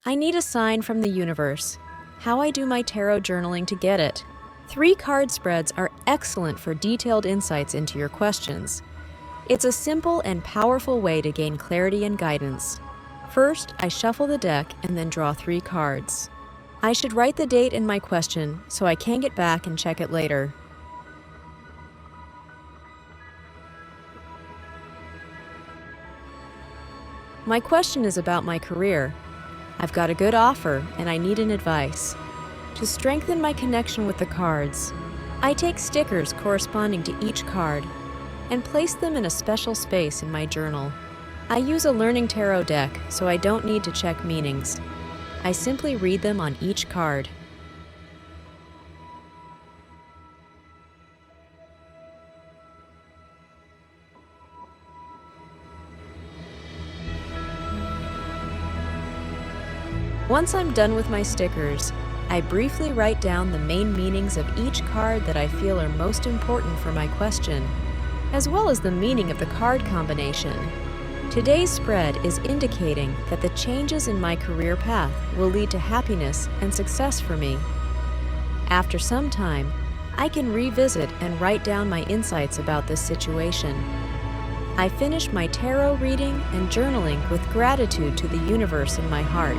I need a sign from the universe. How I do my tarot journaling to get it. 3 card spreads are excellent for detailed insights into your questions. It's a simple and powerful way to gain clarity and guidance. First, I shuffle the deck and then draw 3 cards. I should write the date in my question so I can get back and check it later. My question is about my career. I've got a good offer and I need an advice. To strengthen my connection with the cards, I take stickers corresponding to each card and place them in a special space in my journal. I use a learning tarot deck, so I don't need to check meanings. I simply read them on each card. Once I'm done with my stickers, I briefly write down the main meanings of each card that I feel are most important for my question, as well as the meaning of the card combination. Today's spread is indicating that the changes in my career path will lead to happiness and success for me. After some time, I can revisit and write down my insights about this situation. I finish my tarot reading and journaling with gratitude to the universe in my heart.